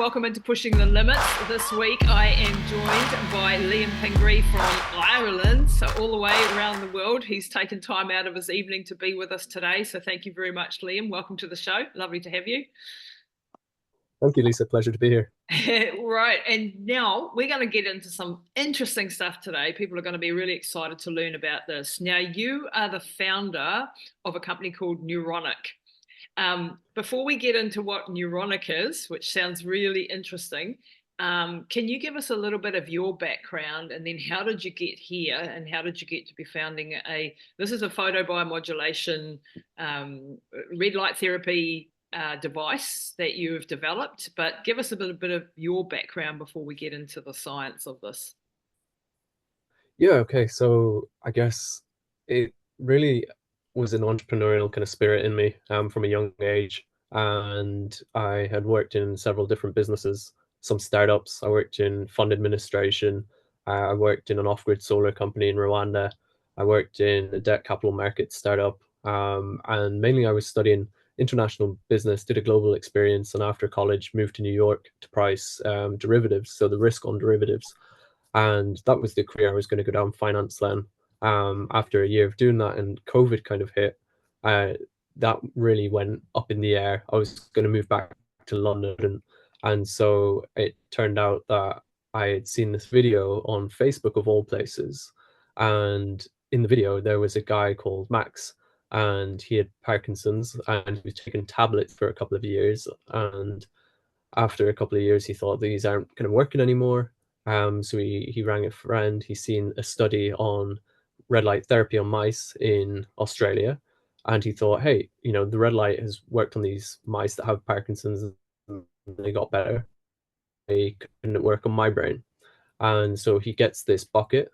welcome into Pushing the Limits. This week I am joined by Liam Pingree from Ireland, so all the way around the world. He's taken time out of his evening to be with us today, so thank you very much, Liam. Welcome to the show. Lovely to have you. Thank you, Lisa. Pleasure to be here. Right, and now we're going to get into some interesting stuff today. People are going to be really excited to learn about this. Now, you are the founder of a company called Neuronic. Before we get into what Neuronic is, which sounds really interesting, can you give us a little bit of your background, and then how did you get here, and how did you get to be founding this is a photobiomodulation red light therapy device that you've developed, but give us a bit of your background before we get into the science of this. Yeah, okay. So I guess it really was an entrepreneurial kind of spirit in me from a young age. And I had worked in several different businesses, some startups. I worked in fund administration. I worked in an off-grid solar company in Rwanda. I worked in a debt capital market startup. And mainly I was studying international business, did a global experience, and after college moved to New York to price derivatives, so the risk on derivatives. And that was the career I was going to go down, finance then. After a year of doing that and COVID kind of hit, that really went up in the air. I was going to move back to London. And so it turned out that I had seen this video on Facebook of all places. And in the video, there was a guy called Max, and he had Parkinson's, and he was taking tablets for a couple of years. And after a couple of years, he thought these aren't kind of working anymore. So he rang a friend. He's seen a study on red light therapy on mice in Australia, and he thought, hey, the red light has worked on these mice that have Parkinson's, and they got better. They couldn't work on my brain. And so he gets this bucket,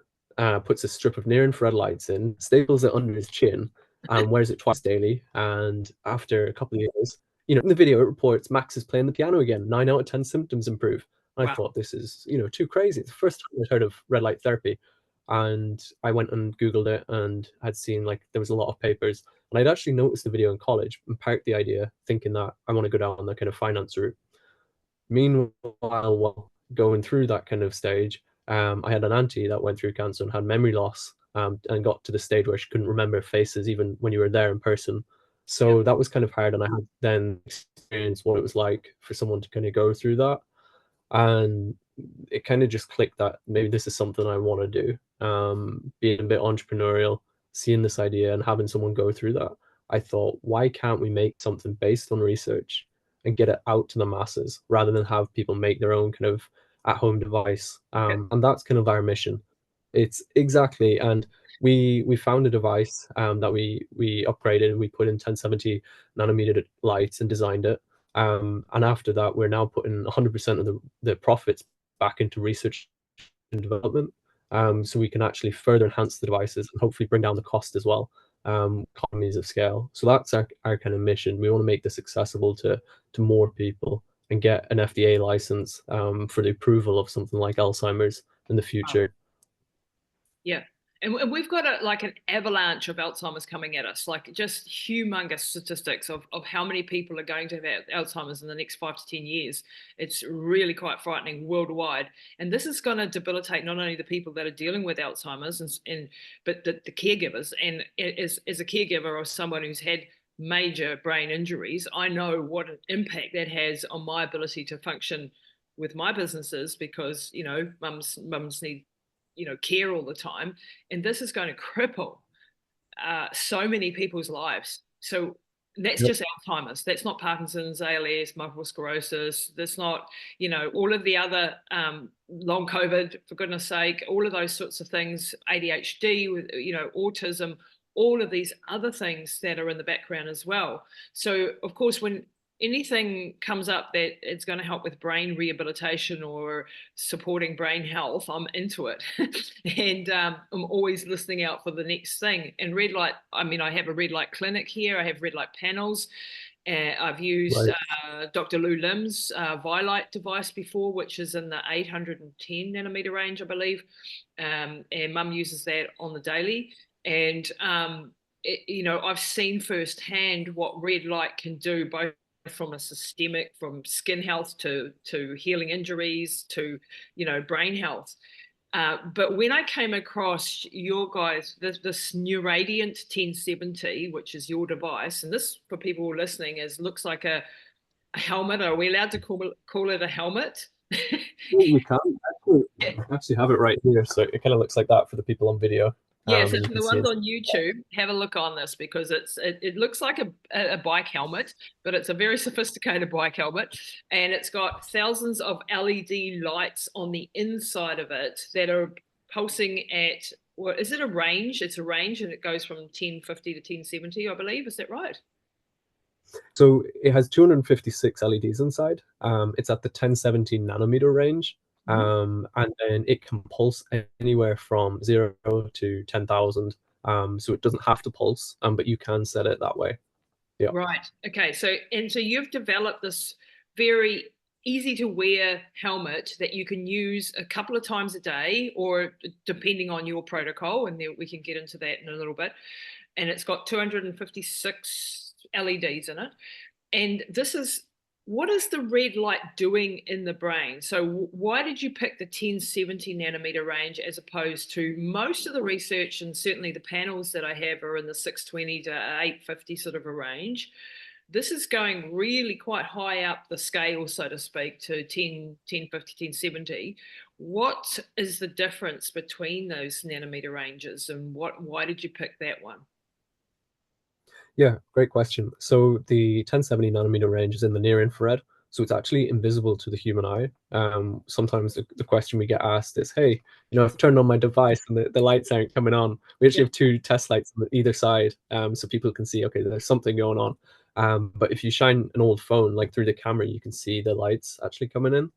puts a strip of near infrared lights in, staples it under his chin, and wears it twice daily. And after a couple of years, in the video, it reports Max is playing the piano again. 9 out of 10 symptoms improve. And I thought, this is, too crazy. It's the first time I'd heard of red light therapy. And I went and Googled it and had seen there was a lot of papers. And I'd actually noticed the video in college and parked the idea, thinking that I want to go down that kind of finance route. Meanwhile, while going through that kind of stage, I had an auntie that went through cancer and had memory loss, and got to the stage where she couldn't remember faces even when you were there in person. So that was kind of hard, and I had then experienced what it was like for someone to kind of go through that. And it kind of just clicked that maybe this is something I want to do. Being a bit entrepreneurial, seeing this idea and having someone go through that, I thought, why can't we make something based on research and get it out to the masses rather than have people make their own kind of at-home device? And that's kind of our mission. It's exactly, and we found a device that we upgraded. We put in 1070 nanometer lights and designed it. And after that, we're now putting 100% of the profits back into research and development, so we can actually further enhance the devices and hopefully bring down the cost as well, economies of scale. So that's our kind of mission. We want to make this accessible to more people and get an FDA license for the approval of something like Alzheimer's in the future. Yeah. And we've got an avalanche of Alzheimer's coming at us, just humongous statistics of how many people are going to have Alzheimer's in the next 5 to 10 years. It's really quite frightening worldwide. And this is going to debilitate not only the people that are dealing with Alzheimer's, but the caregivers. And as a caregiver or someone who's had major brain injuries, I know what an impact that has on my ability to function with my businesses, because, mums need care all the time, and this is going to cripple so many people's lives. So that's just Alzheimer's. That's not Parkinson's, ALS, multiple sclerosis. That's not, all of the other long COVID, for goodness sake, all of those sorts of things, ADHD, with autism, all of these other things that are in the background as well. So of course, when anything comes up that it's going to help with brain rehabilitation or supporting brain health, I'm into it. And I'm always listening out for the next thing. And red light, I have a red light clinic here. I have red light panels. I've used Dr. Lou Lim's Vielight device before, which is in the 810 nanometer range, I believe. And Mum uses that on the daily. And I've seen firsthand what red light can do, both from a systemic, from skin health to healing injuries to, brain health. But when I came across your guys, this Neuradiant 1070, which is your device, and this for people listening looks like a helmet. Are we allowed to call it a helmet? We can actually have it right here, so it kind of looks like that for the people on video. Yeah, so And you for can the see ones it. on YouTube, have a look on this because it looks like a bike helmet, but it's a very sophisticated bike helmet, and it's got thousands of LED lights on the inside of it that are pulsing at, what is it, a range? It's a range, and it goes from 1050 to 1070, I believe. Is that right? So it has 256 LEDs inside. It's at the 1070 nanometer range. Mhm. And then it can pulse anywhere from 0 to 10,000. So it doesn't have to pulse, but you can set it that way. Yeah. Right. Okay. So you've developed this very easy to wear helmet that you can use a couple of times a day, or depending on your protocol, and then we can get into that in a little bit. And it's got 256 LEDs in it. And what is the red light doing in the brain? So why did you pick the 1070 nanometer range as opposed to most of the research, and certainly the panels that I have are in the 620 to 850 sort of a range? This is going really quite high up the scale, so to speak, to 1050, 1070. What is the difference between those nanometer ranges, and why did you pick that one? Yeah, great question. So the 1070 nanometer range is in the near infrared, so it's actually invisible to the human eye. Sometimes the question we get asked is, hey, I've turned on my device and the lights aren't coming on. We actually Yeah. have two test lights on either side, so people can see, okay, there's something going on. But if you shine an old phone, like through the camera, you can see the lights actually coming in.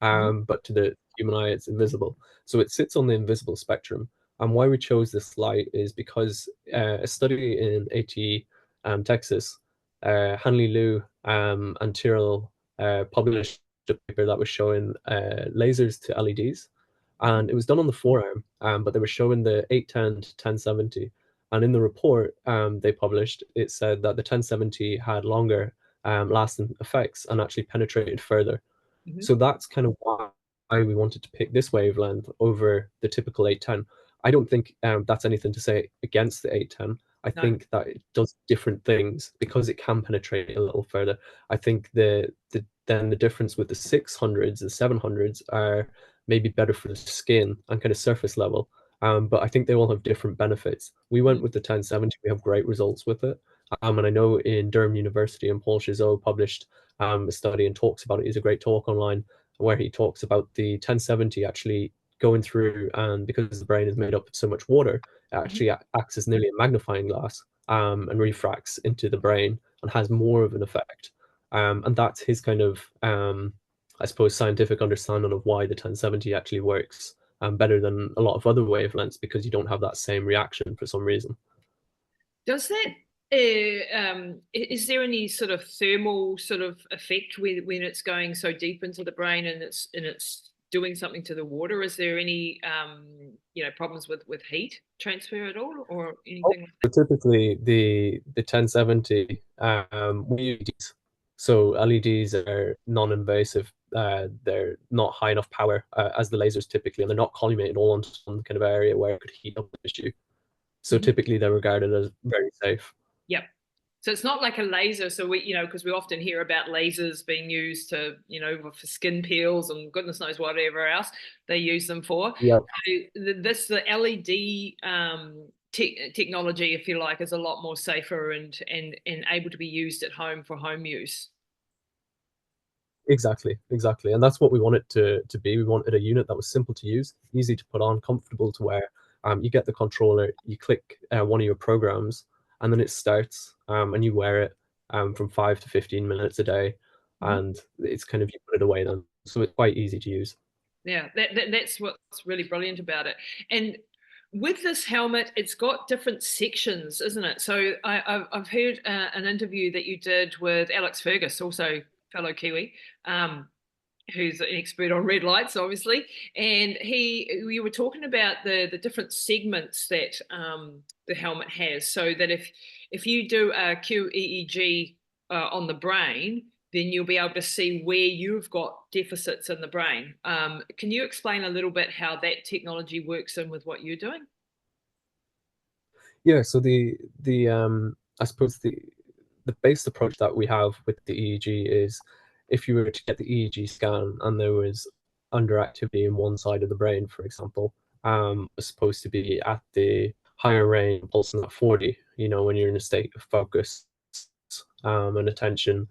Mhm. But to the human eye, it's invisible. So it sits on the invisible spectrum. And why we chose this light is because a study in AT Texas, Hanley Liu and Tyrrell published a paper that was showing lasers to LEDs, Mhm. and it was done on the forearm, but they were showing the 810 to 1070. And in the report they published, it said that the 1070 had longer lasting effects and actually penetrated further. Mhm. So that's kind of why we wanted to pick this wavelength over the typical 810. I don't think that's anything to say against the 810. I No. think that it does different things because it can penetrate a little further. I think then the difference with the 600s, the 700s are maybe better for the skin and kind of surface level. But I think they all have different benefits. We went with the 1070. We have great results with it. And I know in Durham University and Paul Chizot published a study and talks about it. He's a great talk online where he talks about the 1070 actually going through, and because the brain is made up of so much water, it Mhm. actually acts as nearly a magnifying glass and refracts into the brain and has more of an effect. And that's his kind of, I suppose, scientific understanding of why the 1070 actually works better than a lot of other wavelengths because you don't have that same reaction for some reason. Does that is there any sort of thermal sort of effect when it's going so deep into the brain and it's doing something to the water? Is there any problems with heat transfer at all or anything like So typically, the 1070 we use LEDs. So LEDs are non-invasive. They're not high enough power as the lasers typically, and they're not collimated all onto some kind of area where it could heat up the tissue. So that? typically, they're regarded as very safe. Yep. So it's not like a laser. So because we often hear about lasers being used to, for skin peels and goodness knows whatever else they use them for. Yeah, So the LED technology, if you like, is a lot more safer and able to be used at home for home use. exactly, and that's what we want it to be. We wanted a unit that was simple to use, easy to put on, comfortable to wear. You get the controller, you click one of your programs, and then it starts, and you wear it from 5 to 15 minutes a day, Mhm. and it's kind of you put it away then. So it's quite easy to use. Yeah, that's what's really brilliant about it. And with this helmet, it's got different sections, isn't it? So I've heard an interview that you did with Alex Fergus, also fellow Kiwi, who's an expert on red lights, obviously. And we were talking about the different segments that the helmet has, so that if you do a QEEG on the brain, then you'll be able to see where you've got deficits in the brain. Can you explain a little bit how that technology works in with what you're doing? Yeah, so the I suppose the base approach that we have with the EEG is, if you were to get the EEG scan and there was underactivity in one side of the brain, for example, was supposed to be at the higher range, pulsing at 40, when you're in a state of focus and attention,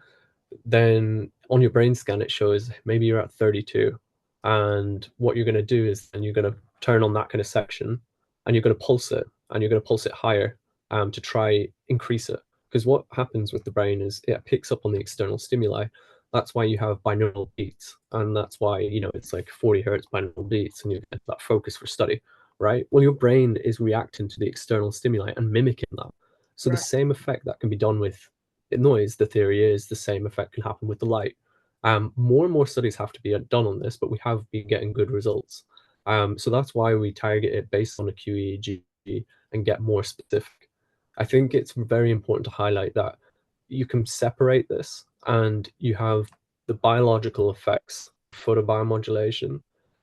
then on your brain scan it shows maybe you're at 32. And what you're going to do is then you're going to turn on that kind of section, and you're going to pulse it, and you're going to pulse it higher, to try increase it. Because what happens with the brain is it picks up on the external stimuli. That's why you have binaural beats, and that's why it's like 40 hertz binaural beats, and you get that focus for study, right? Well, your brain is reacting to the external stimuli and mimicking that. So the Right. same effect that can be done with noise, the theory is the same effect can happen with the light. More and more studies have to be done on this, but we have been getting good results. So that's why we target it based on a QEEG and get more specific. I think it's very important to highlight that you can separate this, and you have the biological effects, photobiomodulation,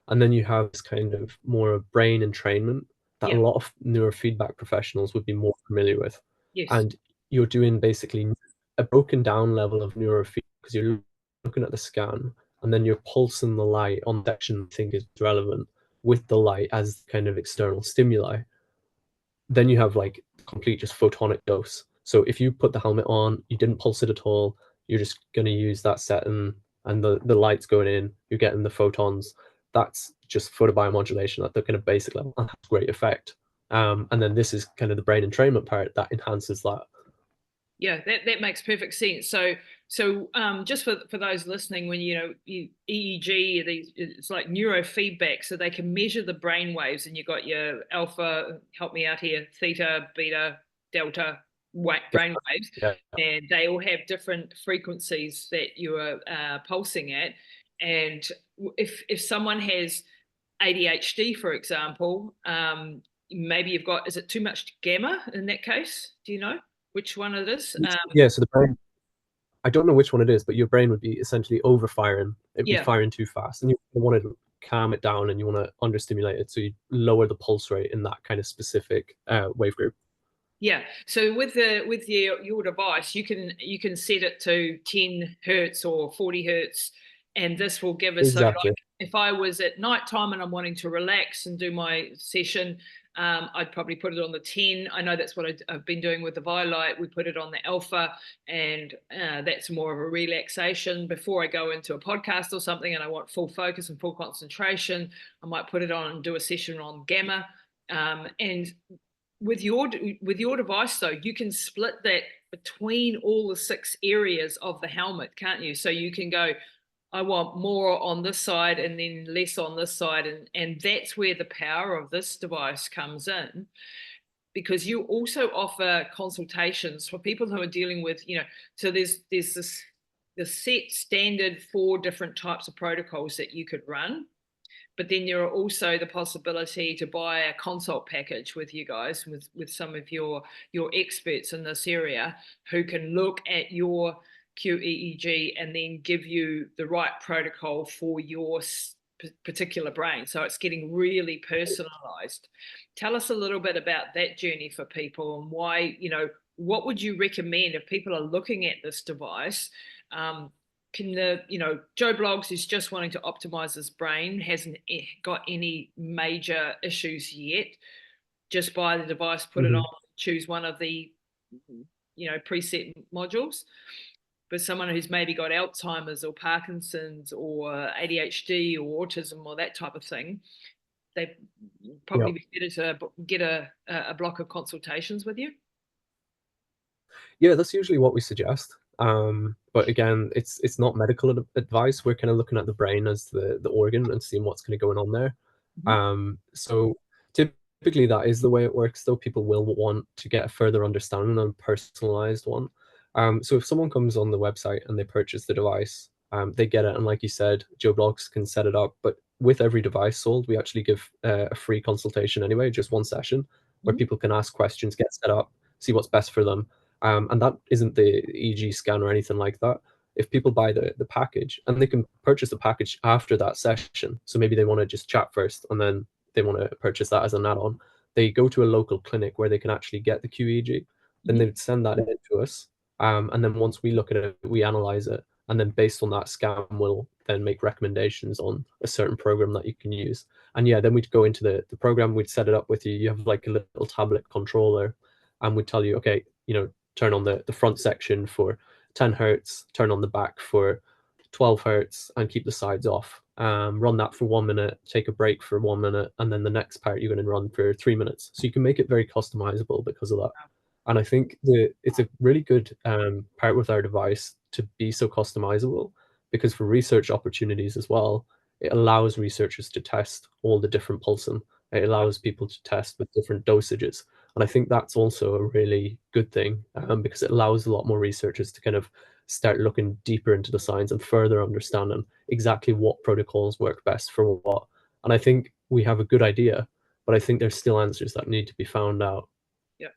and then you have this kind of more brain entrainment that a Yeah. lot of neurofeedback professionals would be more familiar with. Yes. And you're doing basically a broken down level of neurofeedback, because you're looking at the scan and then you're pulsing the light on the section you think is relevant with the light as kind of external stimuli. Then you have like complete just photonic dose. So if you put the helmet on, you didn't pulse it at all, you're just going to use that setting, and the light's going in, you're getting the photons. That's just photobiomodulation at the kind of basic level, and has great effect. And then this is kind of the brain entrainment part that enhances that. Yeah, that makes perfect sense. Just for those listening, when EEG, it's like neurofeedback, so they can measure the brain waves, and you've got your alpha, help me out here, theta, beta, delta brain waves, Yeah, and they all have different frequencies that you are pulsing at. And if someone has ADHD, for example, maybe you've got, is it too much gamma in that case? Do you know which one it is? yeah. So the brain, I don't know which one it is, but your brain would be essentially overfiring. It'd be Yeah, firing too fast, and you want to calm it down, and you want to understimulate it, so you lower the pulse rate in that kind of specific wave group. yeah. So with your device, you can set it to 10 hertz or 40 hertz, and this will give us, so like Exactly. if I was at nighttime and I'm wanting to relax and do my session, I'd probably put it on the 10. I know that's what I've been doing with the Violight. We put it on the alpha, and that's more of a relaxation. Before I go into a podcast or something and I want full focus and full concentration, I might put it on and do a session on gamma. And with your device, though, you can split that between all the 6 areas of the helmet, can't you? So you can go, I want more on this side and then less on this side, and that's where the power of this device comes in, because you also offer consultations for people who are dealing with, so there's this the set standard 4 different types of protocols that you could run. But then there are also the possibility to buy a consult package with you guys, with some of your experts in this area, who can look at your QEEG and then give you the right protocol for your particular brain. So it's getting really personalized. Tell us a little bit about that journey for people, and why, what would you recommend if people are looking at this device? Can Joe Bloggs is just wanting to optimize his brain, hasn't got any major issues yet. Just buy the device, put it on, Hmm. choose one of the preset modules. But someone who's maybe got Alzheimer's or Parkinson's or ADHD or autism or that type of thing, they Yeah. probably be better to get a block of consultations with you. Yeah, that's usually what we suggest. But again, it's not medical advice. We're kind of looking at the brain as the organ and seeing what's kind of going on there. Mhm. So typically that is the way it works, though. People will want to get a further understanding and personalized one. So if someone comes on the website and they purchase the device, they get it, and like you said, Joe Bloggs can set it up. But with every device sold, we actually give a free consultation anyway, just one session where Mhm. people can ask questions, get set up, see what's best for them. And that isn't the EEG scan or anything like that. if people buy the package, and they can purchase the package after that session, so maybe they want to just chat first and then they want to purchase that as an add-on, they go to a local clinic where they can actually get the QEEG, then they would send that in to us. And then once we look at it, we analyze it. And then based on that scan, we'll then make recommendations on a certain program that you can use. And yeah, then we'd go into the program, we'd set it up with you. You have like a little tablet controller, and we'd tell you, okay, turn on the front section for 10 hertz, turn on the back for 12 hertz, and keep the sides off. Run that for 1 minute, take a break for 1 minute, and then the next part you're going to run for 3 minutes. So you can make it very customizable because of that. And I think it's a really good part with our device to be so customizable, because for research opportunities as well, it allows researchers to test all the different pulsing. It allows people to test with different dosages. And I think that's also a really good thing, because it allows a lot more researchers to kind of start looking deeper into the science and further understanding exactly what protocols work best for what. And I think we have a good idea, but I think there's still answers that need to be found out. Yeah.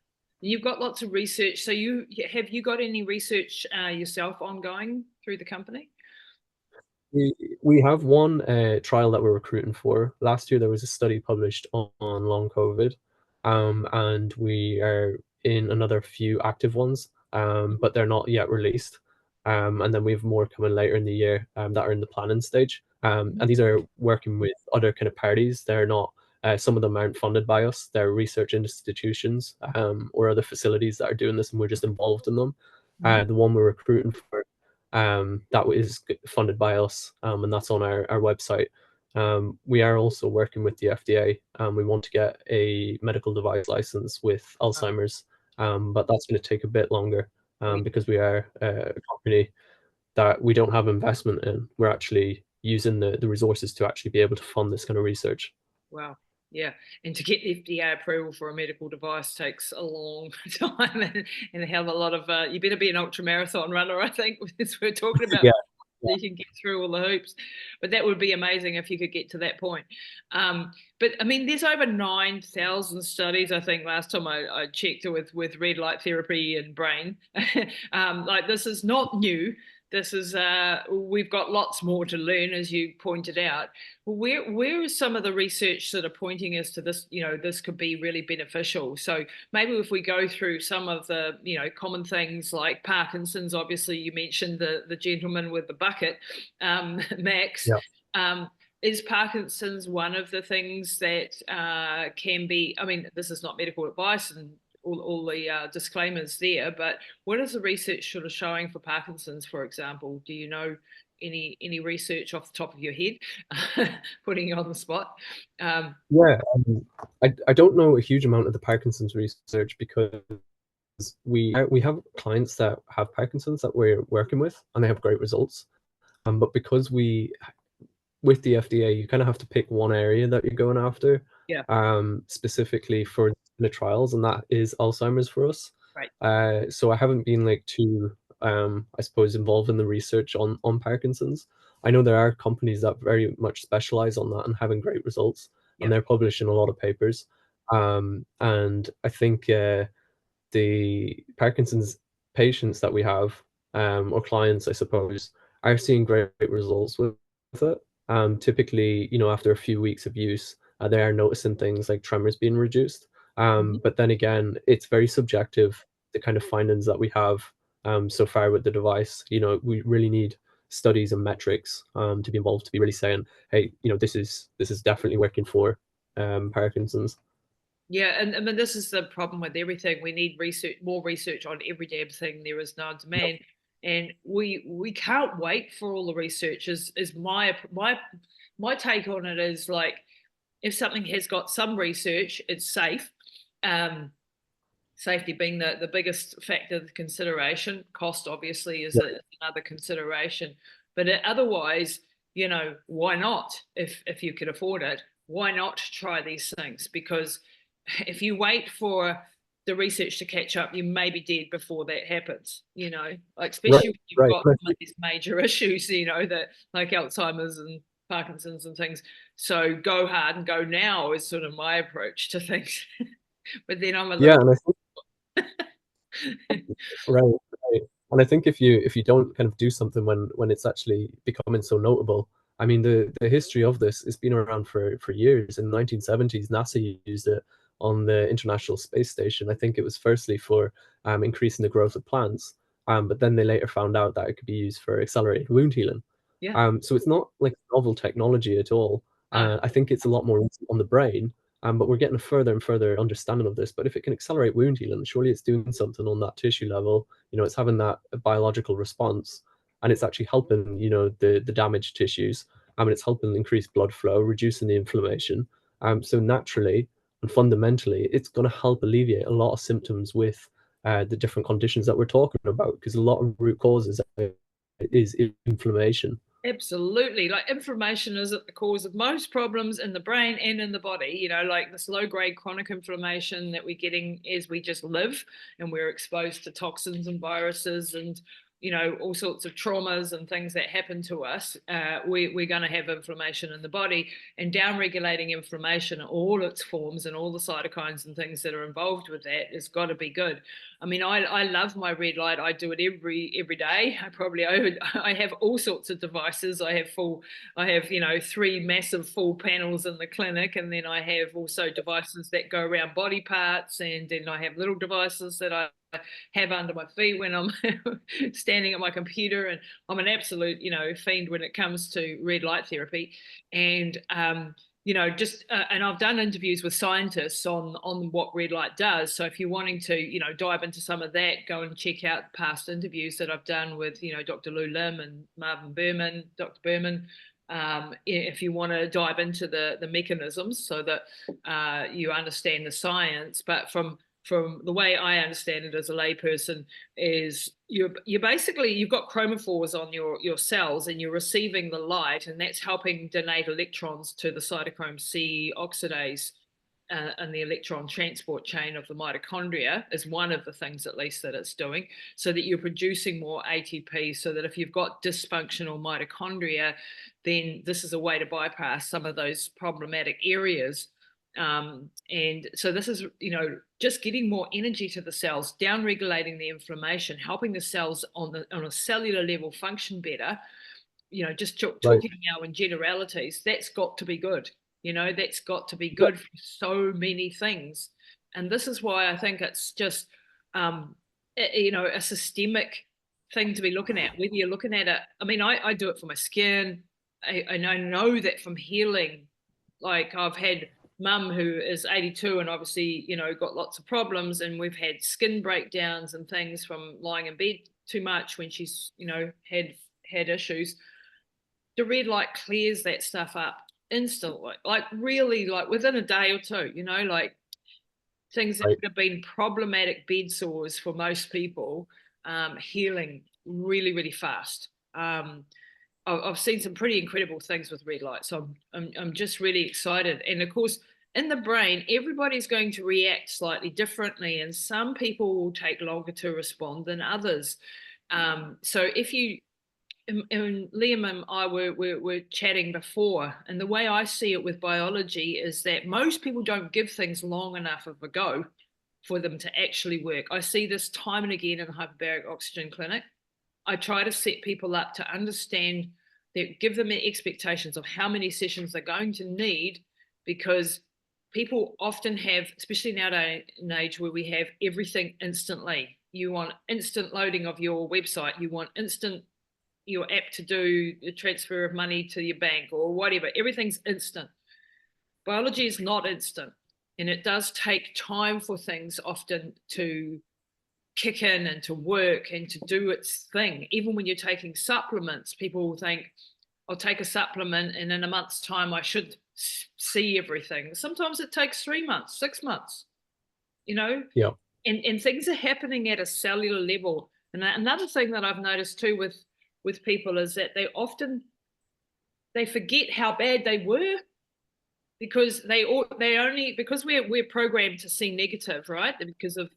You've got lots of research. So have you got any research yourself ongoing through the company? We have one trial that we're recruiting for. Last year, there was a study published on long COVID, and we are in another few active ones, but they're not yet released. And then we have more coming later in the year that are in the planning stage. And these are working with other kind of parties. They're not, some of them aren't funded by us. They're research institutions or other facilities that are doing this, and we're just involved in them. The one we're recruiting for, that is funded by us, and that's on our website. We are also working with the FDA. We want to get a medical device license with Alzheimer's, but that's going to take a bit longer because we are a company that we don't have investment in. We're actually using the resources to actually be able to fund this kind of research. Wow. Yeah. And to get FDA approval for a medical device takes a long time and have a lot of, you better be an ultra marathon runner, I think, as we're talking about. Yeah. You can get through all the hoops, but that would be amazing if you could get to that point. But I mean, there's over 9,000 studies, I think, last time I checked with red light therapy and brain. Like, this is not new. This is we've got lots more to learn, as you pointed out. Where is some of the research that are pointing us to this? This could be really beneficial. So maybe if we go through some of the common things like Parkinson's. Obviously, you mentioned the gentleman with the bucket, Max. Yeah. Is Parkinson's one of the things that can be? I mean, this is not medical advice, and all the disclaimers there, but what is the research sort of showing for Parkinson's, for example? Do you know any research off the top of your head? Putting you on the spot. Yeah, I don't know a huge amount of the Parkinson's research, because we have clients that have Parkinson's that we're working with, and they have great results. But because with the FDA, you kind of have to pick one area that you're going after, specifically for the trials, and that is Alzheimer's for us. Right. So I haven't been like too, I suppose, involved in the research on Parkinson's. I know there are companies that very much specialize on that and having great results, and they're publishing a lot of papers. And I think the Parkinson's patients that we have, or clients, I suppose, are seeing great results with it. Typically, after a few weeks of use, they are noticing things like tremors being reduced. But then again, it's very subjective, the kind of findings that we have so far with the device. We really need studies and metrics to be involved, to be really saying, hey, this is definitely working for Parkinson's. Yeah, and I mean, this is the problem with everything. We need research, more research on every damn thing there is now on demand. And we can't wait for all the research. Is my take on it is, like, if something has got some research, it's safe. Safety being the biggest factor of consideration. Cost obviously is another consideration. But otherwise, why not? If you could afford it, why not try these things? Because if you wait for the research to catch up, you may be dead before that happens, like, especially when you've got some of these major issues, that like Alzheimer's and Parkinson's and things. So go hard and go now is sort of my approach to things. But then I'm a little and I think, right. And I think if you don't kind of do something when it's actually becoming so notable, I mean the history of this has been around for years. In the 1970s, NASA used it on the International Space Station. I think it was firstly for increasing the growth of plants, but then they later found out that it could be used for accelerated wound healing. Yeah. So it's not like novel technology at all. No. I think it's a lot more on the brain, but we're getting a further and further understanding of this. But if it can accelerate wound healing, surely it's doing something on that tissue level. It's having that biological response, and it's actually helping, the damaged tissues. And it's helping increase blood flow, reducing the inflammation. So naturally and fundamentally, it's going to help alleviate a lot of symptoms with the different conditions that we're talking about, because a lot of root causes is inflammation. Absolutely. Like inflammation is at the cause of most problems in the brain and in the body, like this low grade chronic inflammation that we're getting as we just live and we're exposed to toxins and viruses and, all sorts of traumas and things that happen to us. We're going to have inflammation in the body, and down regulating inflammation, all its forms and all the cytokines and things that are involved with that has got to be good. I mean, I love my red light. I do it every day. I have all sorts of devices. I have 3 massive full panels in the clinic, and then I have also devices that go around body parts, and then I have little devices that I have under my feet when I'm standing at my computer. And I'm an absolute, fiend when it comes to red light therapy. And and I've done interviews with scientists on what red light does. So if you're wanting to, dive into some of that, go and check out past interviews that I've done with, Dr. Lou Lim and Dr. Berman. If you want to dive into the mechanisms so that you understand the science, but from the way I understand it as a layperson, is you're basically, you've got chromophores on your cells, and you're receiving the light, and that's helping donate electrons to the cytochrome C oxidase and the electron transport chain of the mitochondria is one of the things, at least, that it's doing, so that you're producing more ATP, so that if you've got dysfunctional mitochondria, then this is a way to bypass some of those problematic areas. And so this is, just getting more energy to the cells, down regulating the inflammation, helping the cells on a cellular level function better. Just Right. talking now in generalities, that's got to be good. That's got to be good for so many things. And this is why I think it's just, a systemic thing to be looking at, whether you're looking at it. I mean, I do it for my skin. And I know that from healing, like I've had mum who is 82 and obviously, got lots of problems, and we've had skin breakdowns and things from lying in bed too much when she's, had issues. The red light clears that stuff up instantly, like really, like within a day or two, like things that Right. would have been problematic bed sores for most people, healing really, really fast. I've seen some pretty incredible things with red light, so I'm just really excited. And of course, in the brain, everybody's going to react slightly differently, and some people will take longer to respond than others. So if you and Liam and I were chatting before, and the way I see it with biology is that most people don't give things long enough of a go for them to actually work. I see this time and again in the hyperbaric oxygen clinic. I try to set people up to understand that, give them expectations of how many sessions they're going to need, because people often have, especially nowadays in age where we have everything instantly. You want instant loading of your website. You want instant your app to do the transfer of money to your bank or whatever. Everything's instant. Biology is not instant, and it does take time for things often to kick in and to work and to do its thing. Even when you're taking supplements, people will think, I'll take a supplement and in a month's time I should see everything. Sometimes it takes 3 months, 6 months, Yeah. and things are happening at a cellular level. And another thing that I've noticed too with people is that they forget how bad they were, because because we're programmed to see negative, right? Because of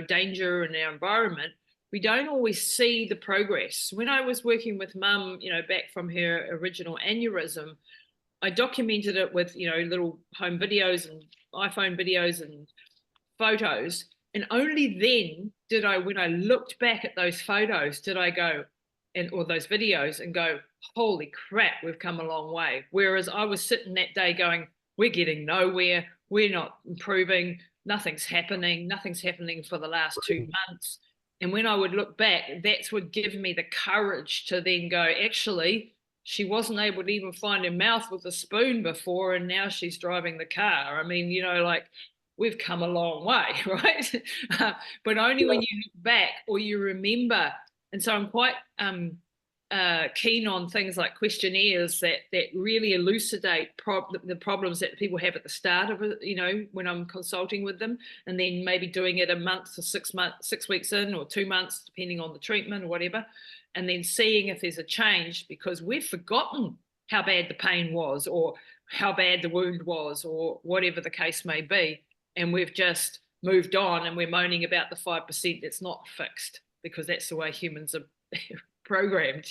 danger in our environment, we don't always see the progress. When I was working with mum, back from her original aneurysm, I documented it with little home videos and iPhone videos and photos, and only then when I looked back at those photos, did I go, or those videos, and go, holy crap, we've come a long way. Whereas I was sitting that day going, we're getting nowhere, we're not improving, nothing's happening for the last 2 months. And when I would look back, that's what give me the courage to then go, actually, she wasn't able to even find her mouth with a spoon before, and now she's driving the car. I mean, like, we've come a long way, right? But only when you look back or you remember. And so I'm quite keen on things like questionnaires that really elucidate the problems that people have at the start of it, when I'm consulting with them, and then maybe doing it a month or 6 weeks in, or 2 months, depending on the treatment or whatever, and then seeing if there's a change, because we've forgotten how bad the pain was, or how bad the wound was, or whatever the case may be, and we've just moved on, and we're moaning about the 5% that's not fixed, because that's the way humans are programmed,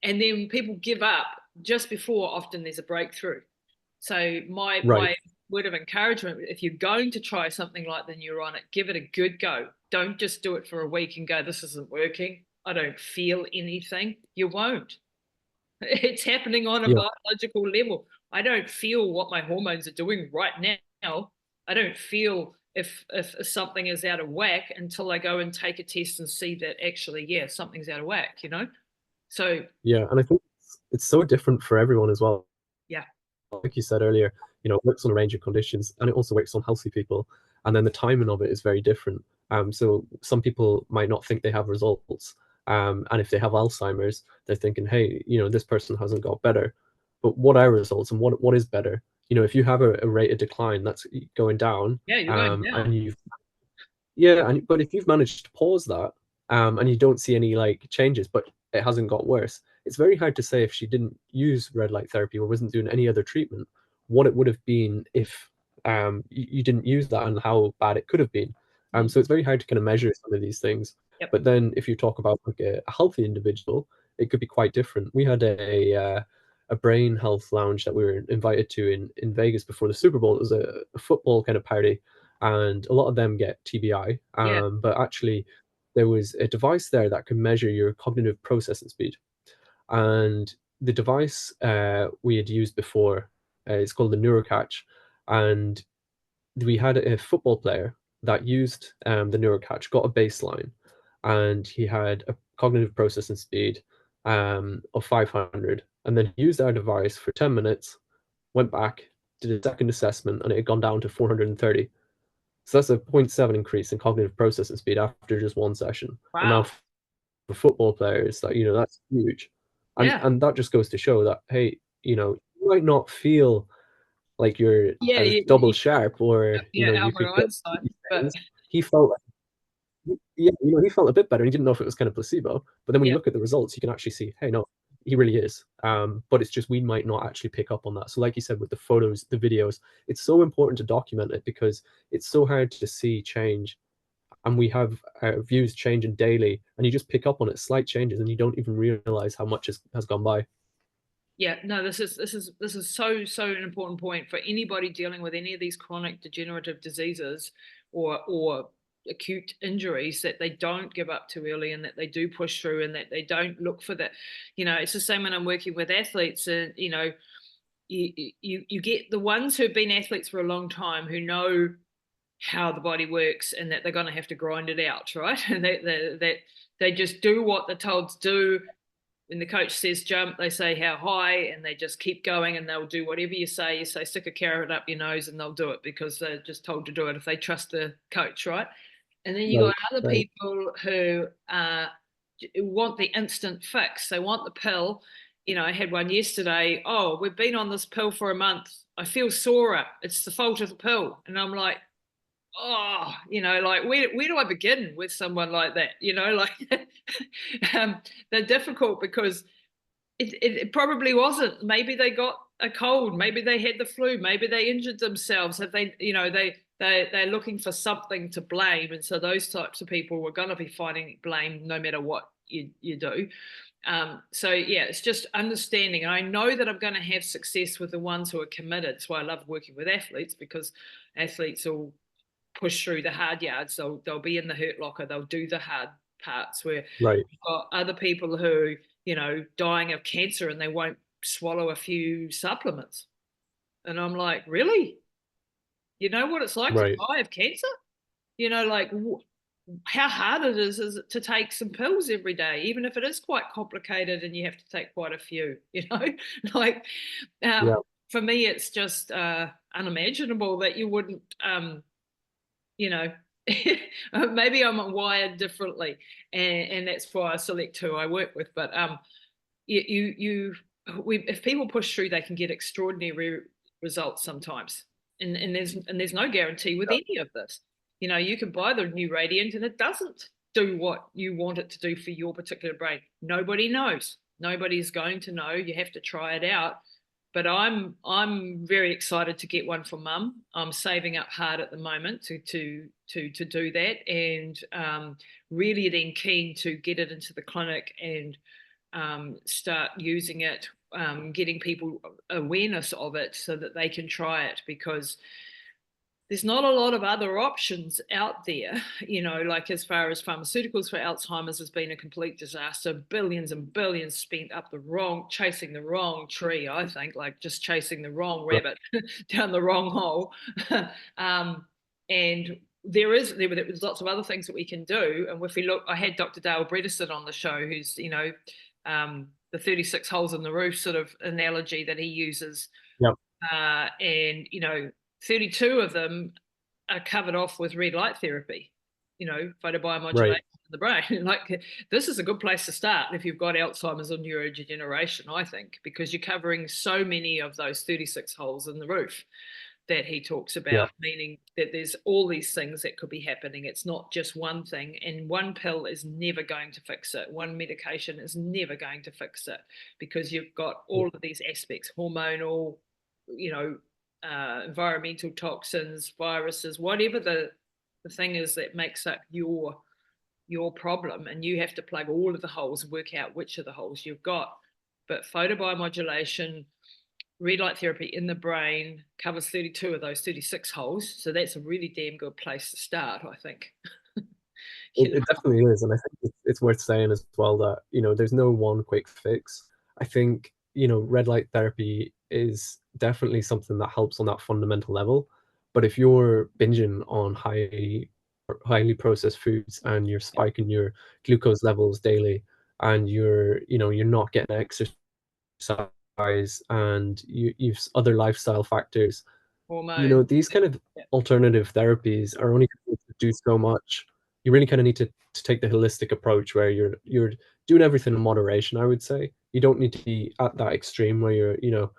and then people give up just before often there's a breakthrough. So my word of encouragement, if you're going to try something like the Neuronic, give it a good go. Don't just do it for a week and go, this isn't working, I don't feel anything. You won't. It's happening on a biological level. I don't feel what my hormones are doing right now. I don't feel if something is out of whack until I go and take a test and see that actually, something's out of whack, So and I think it's so different for everyone as well. Yeah. Like you said earlier, it works on a range of conditions, and it also works on healthy people. And then the timing of it is very different. So some people might not think they have results. And if they have Alzheimer's, they're thinking, hey, this person hasn't got better. But what are results, and what is better? If you have a rate of decline that's going down, you're going down. and but if you've managed to pause that, and you don't see any like changes, but it hasn't got worse, it's very hard to say if she didn't use red light therapy or wasn't doing any other treatment, what it would have been if you didn't use that, and how bad it could have been. So it's very hard to kind of measure some of these things. Yep. But then if you talk about like a healthy individual, it could be quite different. We had a brain health lounge that we were invited to in Vegas before the Super Bowl. It was a football kind of party, and a lot of them get TBI. But actually, there was a device there that could measure your cognitive processing speed. And the device we had used before is called the Neurocatch. And we had a football player that used the Neurocatch, got a baseline, and he had a cognitive processing speed of 500. And then he used our device for 10 minutes, went back, did a second assessment, and it had gone down to 430. So that's a 0.7 increase in cognitive processing speed after just one session. Wow. And now for football players, that's huge. And that just goes to show that, hey, you might not feel like you're double sharp, or you could get things. He felt he felt a bit better. He didn't know if it was kind of placebo, but then when you look at the results, you can actually see, hey, no, he really is. But it's just we might not actually pick up on that. So like you said, with the photos, the videos, it's so important to document it, because it's so hard to see change. And we have views changing daily, and you just pick up on it, slight changes, and you don't even realize how much has gone by. Yeah, no, this is so an important point for anybody dealing with any of these chronic degenerative diseases or acute injuries, that they don't give up too early, and that they do push through, and that they don't look for that. It's the same when I'm working with athletes, and you get the ones who've been athletes for a long time, who know how the body works, and that they're going to have to grind it out, right? And they just do what they're told to do. When the coach says jump, they say how high, and they just keep going, and they'll do whatever you say. You say stick a carrot up your nose, and they'll do it because they're just told to do it if they trust the coach, right? And then you got other people who want the instant fix. They want the pill. I had one yesterday. Oh, we've been on this pill for a month. I feel sorer. It's the fault of the pill. And I'm like, oh, like where do I begin with someone like that? They're difficult, because it probably wasn't. Maybe they got a cold. Maybe they had the flu. Maybe they injured themselves. If they're looking for something to blame, and so those types of people were going to be finding blame no matter what you do. So it's just understanding. And I know that I'm going to have success with the ones who are committed. That's why I love working with athletes, because athletes will push through the hard yards. They'll be in the hurt locker. They'll do the hard parts. Where Right. you've got other people who, dying of cancer and they won't swallow a few supplements. And I'm like, really? You know what it's like to Right. die of cancer? Like how hard it is it to take some pills every day, even if it is quite complicated and you have to take quite a few, like Yeah. for me, it's just unimaginable that you wouldn't, you know, maybe I'm wired differently, and that's why I select who I work with. But if people push through, they can get extraordinary results sometimes, and there's no guarantee with Yeah. any of this. You can buy the new Radiant, and it doesn't do what you want it to do for your particular brain. Nobody knows. Nobody's going to know. You have to try it out. But I'm very excited to get one for Mum. I'm saving up hard at the moment to do that, and really then keen to get it into the clinic and start using it, getting people awareness of it so that they can try it, because there's not a lot of other options out there, like as far as pharmaceuticals for Alzheimer's has been a complete disaster. Billions and billions spent chasing the wrong tree, I think, like just chasing the wrong rabbit down the wrong hole. And there's lots of other things that we can do. And if we look, I had Dr. Dale Bredesen on the show, who's, the 36 holes in the roof sort of analogy that he uses. Yep. And, 32 of them are covered off with red light therapy, photobiomodulation Right. in the brain. Like, this is a good place to start if you've got Alzheimer's or neurodegeneration, I think, because you're covering so many of those 36 holes in the roof that he talks about, Yeah. meaning that there's all these things that could be happening. It's not just one thing, and one pill is never going to fix it. One medication is never going to fix it, because you've got all of these aspects, hormonal, environmental toxins, viruses, whatever the thing is that makes up your problem, and you have to plug all of the holes and work out which of the holes you've got. But photobiomodulation, red light therapy in the brain covers 32 of those 36 holes, so that's a really damn good place to start, I think. It definitely is, and I think it's worth saying as well that, there's no one quick fix. I think, red light therapy is definitely something that helps on that fundamental level. But if you're binging on highly processed foods and you're spiking your glucose levels daily, and you're not getting exercise, and you've other lifestyle factors, Hormones. these kind of alternative therapies are only going to do so much. You really kind of need to take the holistic approach where you're doing everything in moderation, I would say. You don't need to be at that extreme where you're,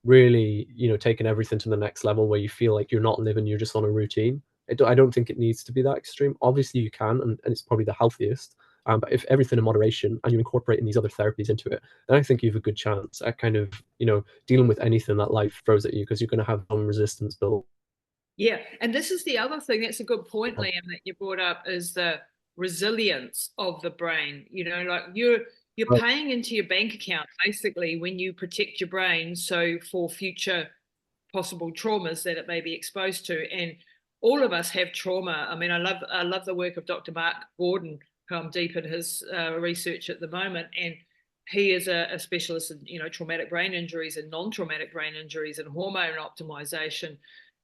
really, taking everything to the next level where you feel like you're not living, you're just on a routine. I don't think it needs to be that extreme. Obviously you can, and it's probably the healthiest. But if everything in moderation and you're incorporating these other therapies into it, then I think you have a good chance at kind of, dealing with anything that life throws at you, because you're going to have some resistance built. Yeah, and this is the other thing. That's a good point, Liam, that you brought up, is the resilience of the brain. Like you're paying into your bank account basically when you protect your brain, so for future possible traumas that it may be exposed to. And all of us have trauma. I mean, I love the work of Dr. Mark Gordon, who I'm deep in his research at the moment, and he is a specialist in traumatic brain injuries and non-traumatic brain injuries and hormone optimization.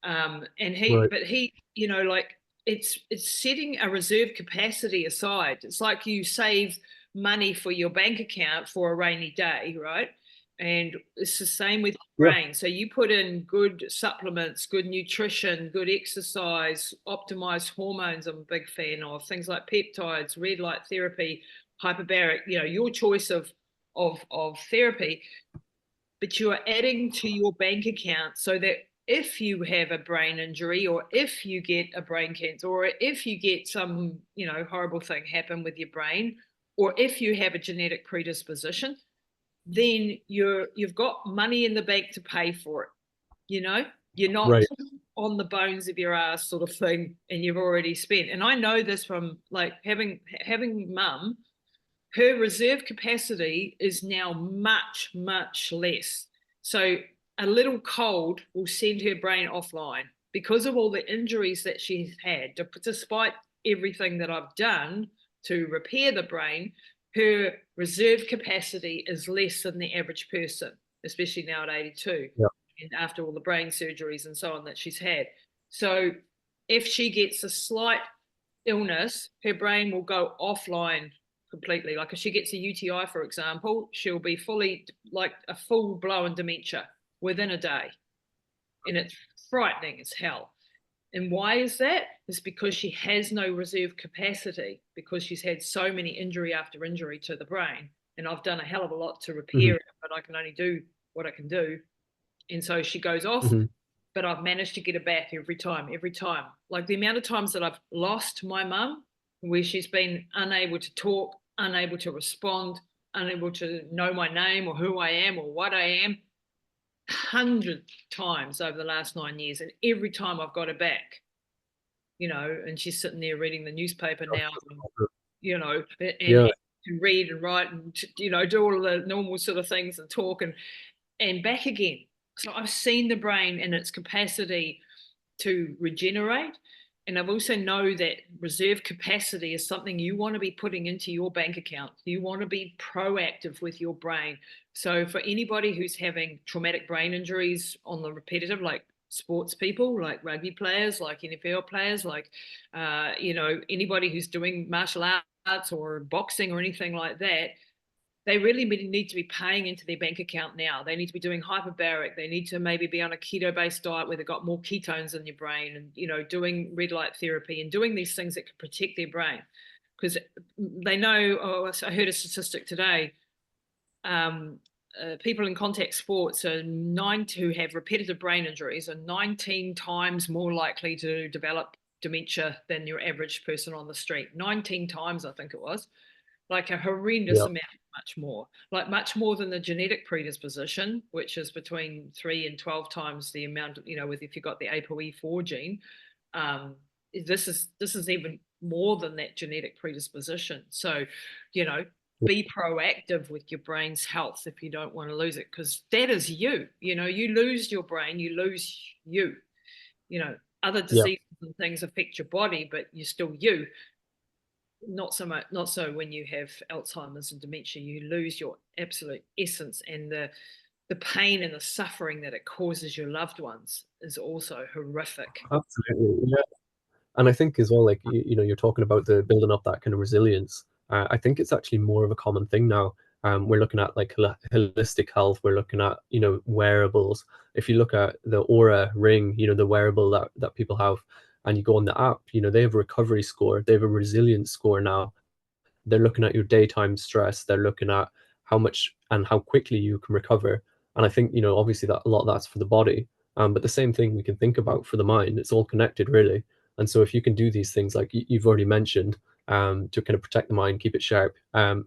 And Right. like it's setting a reserve capacity aside. It's like you save money for your bank account for a rainy day, right? And it's the same with your brain. So you put in good supplements, good nutrition, good exercise, optimized hormones. I'm a big fan of things like peptides, red light therapy, hyperbaric, your choice of therapy, but you are adding to your bank account so that if you have a brain injury, or if you get a brain cancer, or if you get some, horrible thing happen with your brain, or if you have a genetic predisposition, then you've got money in the bank to pay for it. You're not Right. on the bones of your ass sort of thing, and you've already spent. And I know this from like having Mum. Her reserve capacity is now much, much less. So a little cold will send her brain offline because of all the injuries that she's had, despite everything that I've done to repair the brain, her reserve capacity is less than the average person, especially now at 82, Yeah. and after all the brain surgeries and so on that she's had. So if she gets a slight illness, her brain will go offline completely. Like if she gets a UTI, for example, she'll be fully, like a full-blown dementia within a day. And it's frightening as hell. And why is that? It's because she has no reserve capacity, because she's had so many injury after injury to the brain. And I've done a hell of a lot to repair it, but I can only do what I can do. And so she goes off, but I've managed to get her back every time. Like the amount of times that I've lost my mum, where she's been unable to talk, unable to respond, unable to know my name or who I am or what I am, 100 times over the last 9 years. And every time I've got her back, and she's sitting there reading the newspaper now, and, Yeah. can read and write and, do all of the normal sort of things and talk and back again. So I've seen the brain and its capacity to regenerate. And I've also know that reserve capacity is something you want to be putting into your bank account. You want to be proactive with your brain. So for anybody who's having traumatic brain injuries on the repetitive, like sports people, like rugby players, like NFL players, like, anybody who's doing martial arts or boxing or anything like that, they really need to be paying into their bank account now. They need to be doing hyperbaric. They need to maybe be on a keto-based diet where they've got more ketones in their brain, and, doing red light therapy and doing these things that can protect their brain. Because they know, I heard a statistic today, people in contact sports who have repetitive brain injuries are 19 times more likely to develop dementia than your average person on the street. 19 times, I think it was. Like a horrendous amount, much more than the genetic predisposition, which is between 3 and 12 times the amount, with if you've got the ApoE4 gene. This is even more than that genetic predisposition. So, be proactive with your brain's health if you don't want to lose it, because that is you. You lose your brain, you lose you. Other diseases and things affect your body, but you're still you. Not so when you have Alzheimer's and dementia, you lose your absolute essence, and the pain and the suffering that it causes your loved ones is also horrific. Absolutely. Yeah. And I think as well, like, you're talking about the building up that kind of resilience. I think it's actually more of a common thing now. We're looking at like holistic health. We're looking at, wearables. If you look at the Aura ring, the wearable that people have, and you go on the app, they have a recovery score. They have a resilience score now. They're looking at your daytime stress. They're looking at how much and how quickly you can recover. And I think, obviously that a lot of that's for the body. But the same thing we can think about for the mind. It's all connected, really. And so if you can do these things like you've already mentioned, to kind of protect the mind, keep it sharp,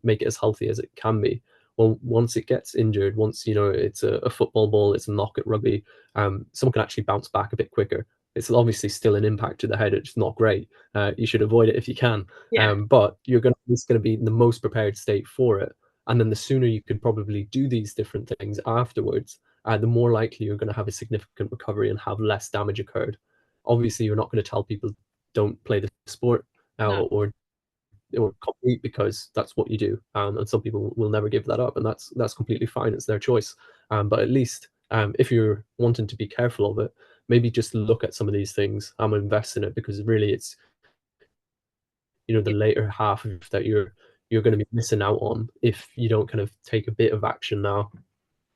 make it as healthy as it can be. Well, once it gets injured, once it's a football ball, it's a knock at rugby, someone can actually bounce back a bit quicker. It's obviously still an impact to the head. It's not great. You should avoid it if you can. Yeah. But it's going to be in the most prepared state for it. And then the sooner you can probably do these different things afterwards, the more likely you're going to have a significant recovery and have less damage occurred. Obviously, you're not going to tell people don't play the sport No. or compete, because that's what you do. And some people will never give that up, and that's completely fine. It's their choice. But at least if you're wanting to be careful of it, maybe just look at some of these things and invest in it, because really it's the later half of that you're going to be missing out on if you don't kind of take a bit of action now.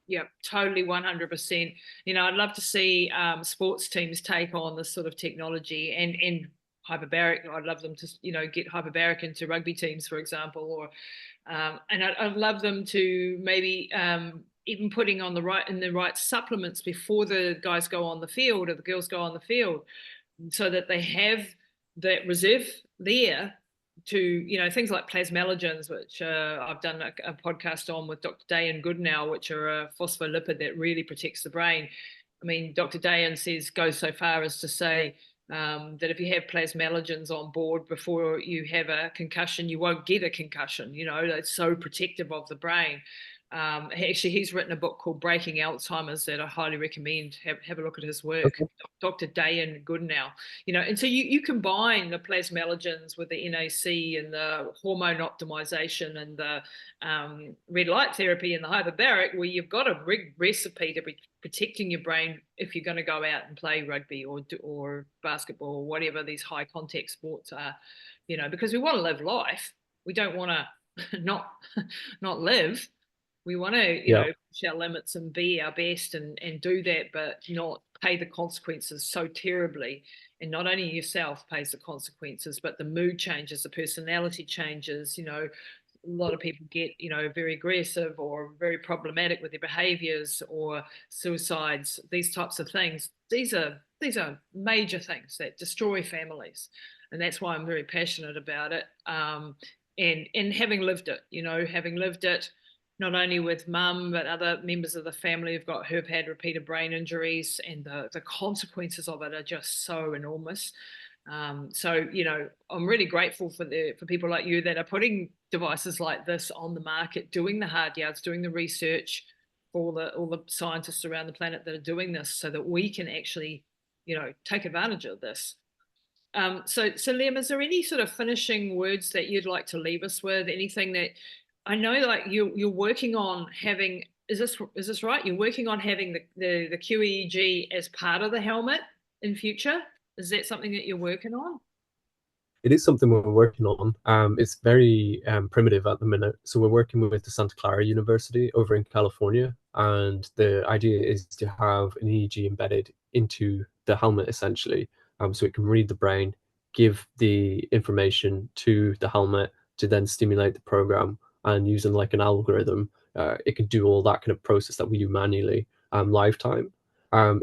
Yeah, totally 100%. I'd love to see sports teams take on this sort of technology and hyperbaric. I'd love them to, get hyperbaric into rugby teams, for example, or and I'd love them to maybe even putting on the right supplements before the guys go on the field or the girls go on the field, so that they have that reserve there to, things like plasmalogens, which I've done a podcast on with Dr. Dayan Goodnow, which are a phospholipid that really protects the brain. I mean, Dr. Dayan goes so far as to say that if you have plasmalogens on board before you have a concussion, you won't get a concussion. It's so protective of the brain. Actually, he's written a book called Breaking Alzheimer's that I highly recommend. Have a look at his work. Okay. Dr. Dayan Goodenow, and so you combine the plasmalogens with the NAC and the hormone optimization and the red light therapy and the hyperbaric, where you've got a recipe to be protecting your brain if you're going to go out and play rugby or basketball or whatever these high contact sports are, because we want to live life. We don't want to not live. We want to, Yeah. push our limits and be our best and do that, but not pay the consequences so terribly. And not only yourself pays the consequences, but the mood changes, the personality changes. A lot of people get, very aggressive or very problematic with their behaviors or suicides, these types of things. These are major things that destroy families. And that's why I'm very passionate about it. And having lived it, having lived it, not only with mum, but other members of the family who've had repeated brain injuries, and the consequences of it are just so enormous. So, I'm really grateful for people like you that are putting devices like this on the market, doing the hard yards, doing the research for all the scientists around the planet that are doing this, so that we can actually, take advantage of this. So Liam, is there any sort of finishing words that you'd like to leave us with? Anything that I know, like you're working on having? Is this right? You're working on having the QEEG as part of the helmet in future. Is that something that you're working on? It is something we're working on. It's very primitive at the minute. So we're working with the Santa Clara University over in California, and the idea is to have an EEG embedded into the helmet essentially, so it can read the brain, give the information to the helmet to then stimulate the program, and using like an algorithm, it can do all that kind of process that we do manually, lifetime.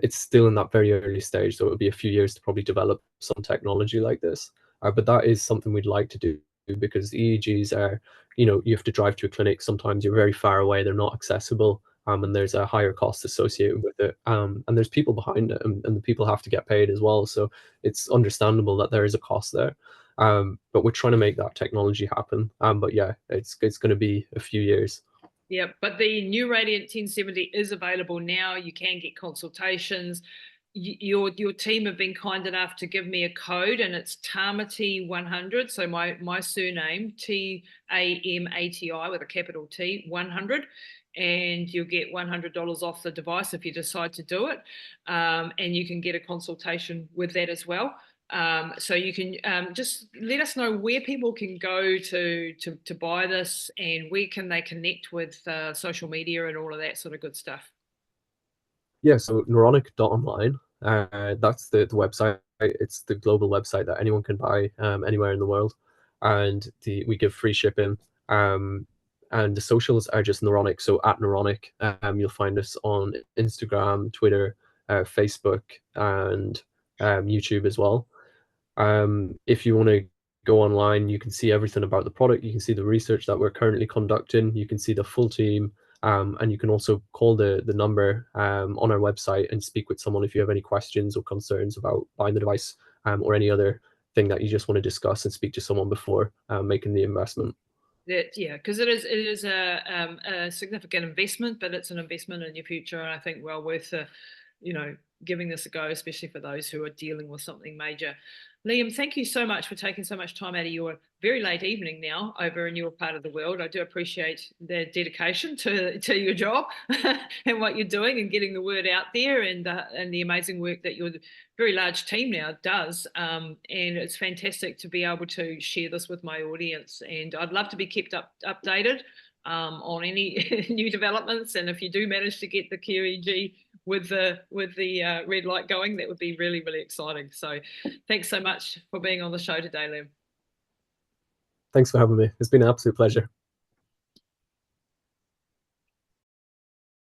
It's still in that very early stage, so it'll be a few years to probably develop some technology like this. But that is something we'd like to do, because EEGs are, you have to drive to a clinic. Sometimes you're very far away, they're not accessible, and there's a higher cost associated with it. And there's people behind it, and the people have to get paid as well. So it's understandable that there is a cost there. But we're trying to make that technology happen. But yeah, it's going to be a few years. Yeah, but the new Radiant 1070 is available now. You can get consultations. Your team have been kind enough to give me a code, and it's Tamati 100. So my surname, TAMATI with a capital T 100, and you'll get $100 off the device if you decide to do it. And you can get a consultation with that as well. So you can just let us know where people can go to buy this, and where can they connect with social media and all of that sort of good stuff. Yeah, so Neuronic.online, that's the website. It's the global website that anyone can buy anywhere in the world. And we give free shipping. And the socials are just Neuronic. So at Neuronic, you'll find us on Instagram, Twitter, Facebook, and YouTube as well. If you want to go online, you can see everything about the product. You can see the research that we're currently conducting. You can see the full team. And you can also call the number on our website and speak with someone if you have any questions or concerns about buying the device, or any other thing that you just want to discuss and speak to someone before making the investment. Yeah, because it is a significant investment, but it's an investment in your future, and I think well worth giving this a go, especially for those who are dealing with something major. Liam, thank you so much for taking so much time out of your very late evening now over in your part of the world. I do appreciate the dedication to your job and what you're doing and getting the word out there, and the amazing work that your very large team now does. And it's fantastic to be able to share this with my audience. And I'd love to be kept updated on any new developments. And if you do manage to get the QEG with the red light going, that would be really, really exciting. So thanks so much for being on the show today, Liam. Thanks for having me. It's been an absolute pleasure.